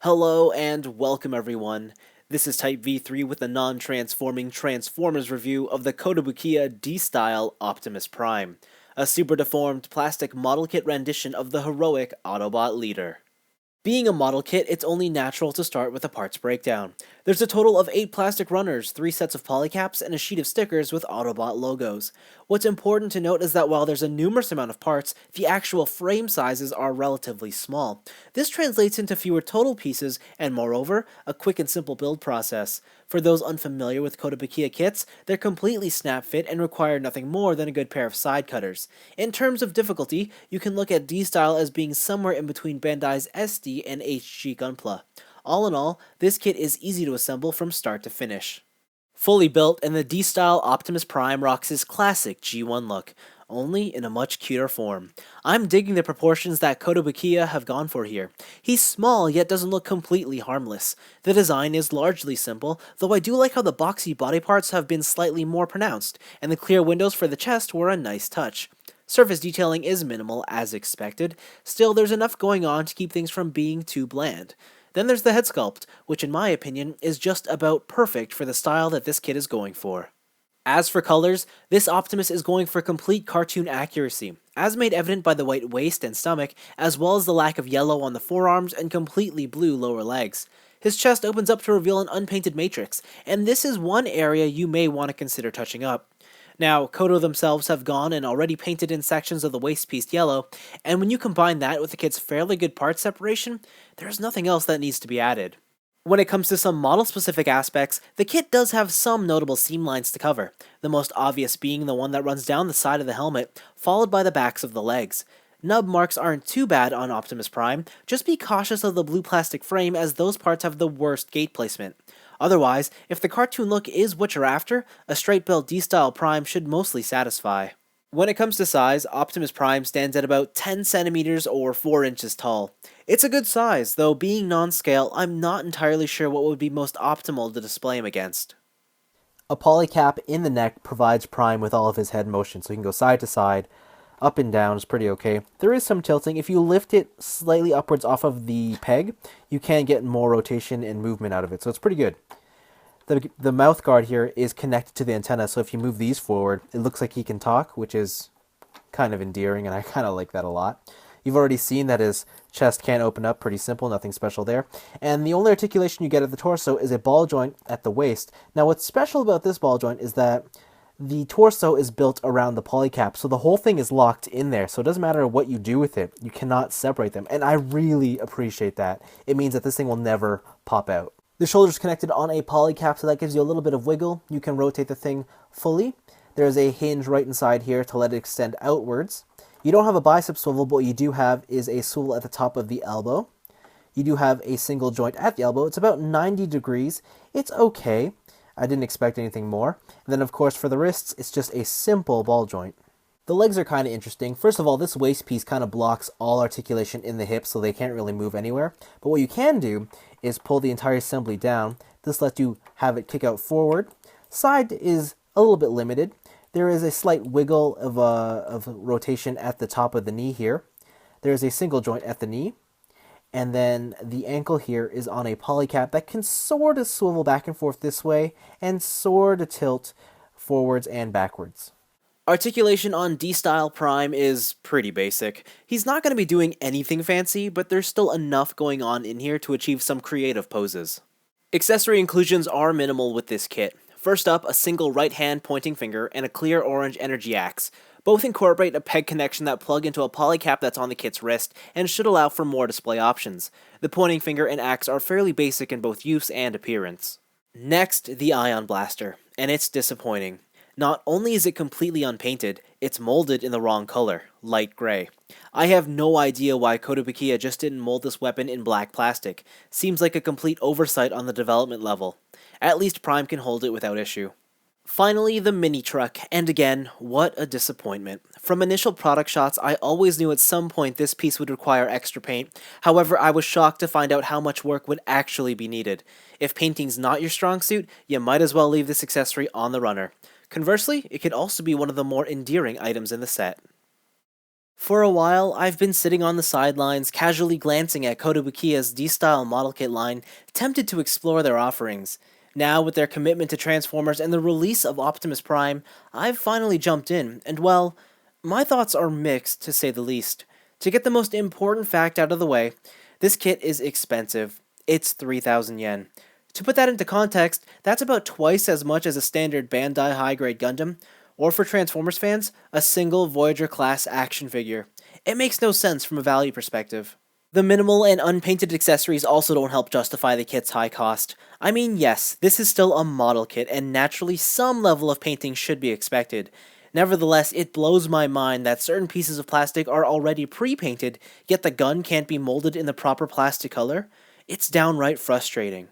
Hello and welcome everyone. This is Type V3 with a non-transforming Transformers review of the Kotobukiya D-Style Optimus Prime, a super deformed plastic model kit rendition of the heroic Autobot leader. Being a model kit, it's only natural to start with a parts breakdown. There's a total of 8 plastic runners, 3 sets of polycaps, and a sheet of stickers with Autobot logos. What's important to note is that while there's a numerous amount of parts, the actual frame sizes are relatively small. This translates into fewer total pieces, and moreover, a quick and simple build process. For those unfamiliar with Kotobukiya kits, they're completely snap-fit and require nothing more than a good pair of side cutters. In terms of difficulty, you can look at D-Style as being somewhere in between Bandai's SD and HG Gunpla. All in all, this kit is easy to assemble from start to finish. Fully built, and the D-Style Optimus Prime rocks his classic G1 look, only in a much cuter form. I'm digging the proportions that Kotobukiya have gone for here. He's small, yet doesn't look completely harmless. The design is largely simple, though I do like how the boxy body parts have been slightly more pronounced, and the clear windows for the chest were a nice touch. Surface detailing is minimal, as expected. Still, there's enough going on to keep things from being too bland. Then there's the head sculpt, which in my opinion is just about perfect for the style that this kit is going for. As for colors, this Optimus is going for complete cartoon accuracy, as made evident by the white waist and stomach, as well as the lack of yellow on the forearms and completely blue lower legs. His chest opens up to reveal an unpainted matrix, and this is one area you may want to consider touching up. Now, Koto themselves have gone and already painted in sections of the waist piece yellow, and when you combine that with the kit's fairly good part separation, there's nothing else that needs to be added. When it comes to some model-specific aspects, the kit does have some notable seam lines to cover, the most obvious being the one that runs down the side of the helmet, followed by the backs of the legs. Nub marks aren't too bad on Optimus Prime, just be cautious of the blue plastic frame as those parts have the worst gate placement. Otherwise, if the cartoon look is what you're after, a straight-built D-Style Prime should mostly satisfy. When it comes to size, Optimus Prime stands at about 10 centimeters or 4 inches tall. It's a good size, though being non-scale, I'm not entirely sure what would be most optimal to display him against. A polycap in the neck provides Prime with all of his head motion, so he can go side to side, up and down is pretty okay. There is some tilting. If you lift it slightly upwards off of the peg, you can get more rotation and movement out of it, so it's pretty good. The mouth guard here is connected to the antenna, so if you move these forward, it looks like he can talk, which is kind of endearing, and I kind of like that a lot. You've already seen that his chest can open up, pretty simple, nothing special there. And the only articulation you get at the torso is a ball joint at the waist. Now what's special about this ball joint is that the torso is built around the polycap, so the whole thing is locked in there, so it doesn't matter what you do with it, you cannot separate them, and I really appreciate that. It means that this thing will never pop out. The shoulder's connected on a polycap, so that gives you a little bit of wiggle. You can rotate the thing fully. There's a hinge right inside here to let it extend outwards. You don't have a bicep swivel, but what you do have is a swivel at the top of the elbow. You do have a single joint at the elbow. It's about 90 degrees. It's okay. I didn't expect anything more. And then, of course, for the wrists, it's just a simple ball joint. The legs are kind of interesting. First of all, this waist piece kind of blocks all articulation in the hips, so they can't really move anywhere. But what you can do is pull the entire assembly down. This lets you have it kick out forward. Side is a little bit limited. There is a slight wiggle of rotation at the top of the knee here. There is a single joint at the knee. And then the ankle here is on a polycap that can sort of swivel back and forth this way and sort of tilt forwards and backwards. Articulation on D-Style Prime is pretty basic. He's not going to be doing anything fancy, but there's still enough going on in here to achieve some creative poses. Accessory inclusions are minimal with this kit. First up, a single right hand pointing finger and a clear orange energy axe. Both incorporate a peg connection that plug into a polycap that's on the kit's wrist and should allow for more display options. The pointing finger and axe are fairly basic in both use and appearance. Next, the Ion Blaster, and it's disappointing. Not only is it completely unpainted, it's molded in the wrong color, light gray. I have no idea why Kotobukiya just didn't mold this weapon in black plastic. Seems like a complete oversight on the development level. At least Prime can hold it without issue. Finally, the mini truck, and again, what a disappointment. From initial product shots, I always knew at some point this piece would require extra paint. However, I was shocked to find out how much work would actually be needed. If painting's not your strong suit, you might as well leave this accessory on the runner. Conversely, it could also be one of the more endearing items in the set. For a while, I've been sitting on the sidelines, casually glancing at Kotobukiya's D-Style model kit line, tempted to explore their offerings. Now, with their commitment to Transformers and the release of Optimus Prime, I've finally jumped in, and well, my thoughts are mixed, to say the least. To get the most important fact out of the way, this kit is expensive. It's 3,000 yen. To put that into context, that's about twice as much as a standard Bandai high-grade Gundam, or for Transformers fans, a single Voyager class action figure. It makes no sense from a value perspective. The minimal and unpainted accessories also don't help justify the kit's high cost. I mean, yes, this is still a model kit, and naturally some level of painting should be expected. Nevertheless, it blows my mind that certain pieces of plastic are already pre-painted, yet the gun can't be molded in the proper plastic color. It's downright frustrating.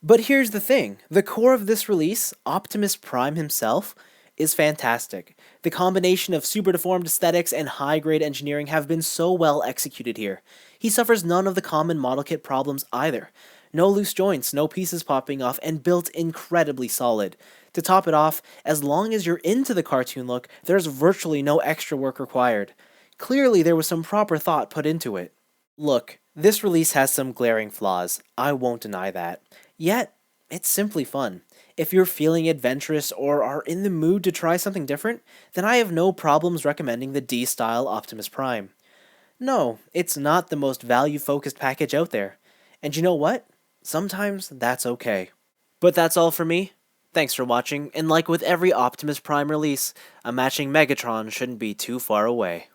But here's the thing, the core of this release, Optimus Prime himself, is fantastic. The combination of super deformed aesthetics and high-grade engineering have been so well executed here. He suffers none of the common model kit problems either. No loose joints, no pieces popping off, and built incredibly solid. To top it off, as long as you're into the cartoon look, there's virtually no extra work required. Clearly there was some proper thought put into it. Look, this release has some glaring flaws, I won't deny that. Yet, it's simply fun. If you're feeling adventurous or are in the mood to try something different, then I have no problems recommending the D-Style Optimus Prime. No, it's not the most value-focused package out there. And you know what? Sometimes that's okay. But that's all for me. Thanks for watching, and like with every Optimus Prime release, a matching Megatron shouldn't be too far away.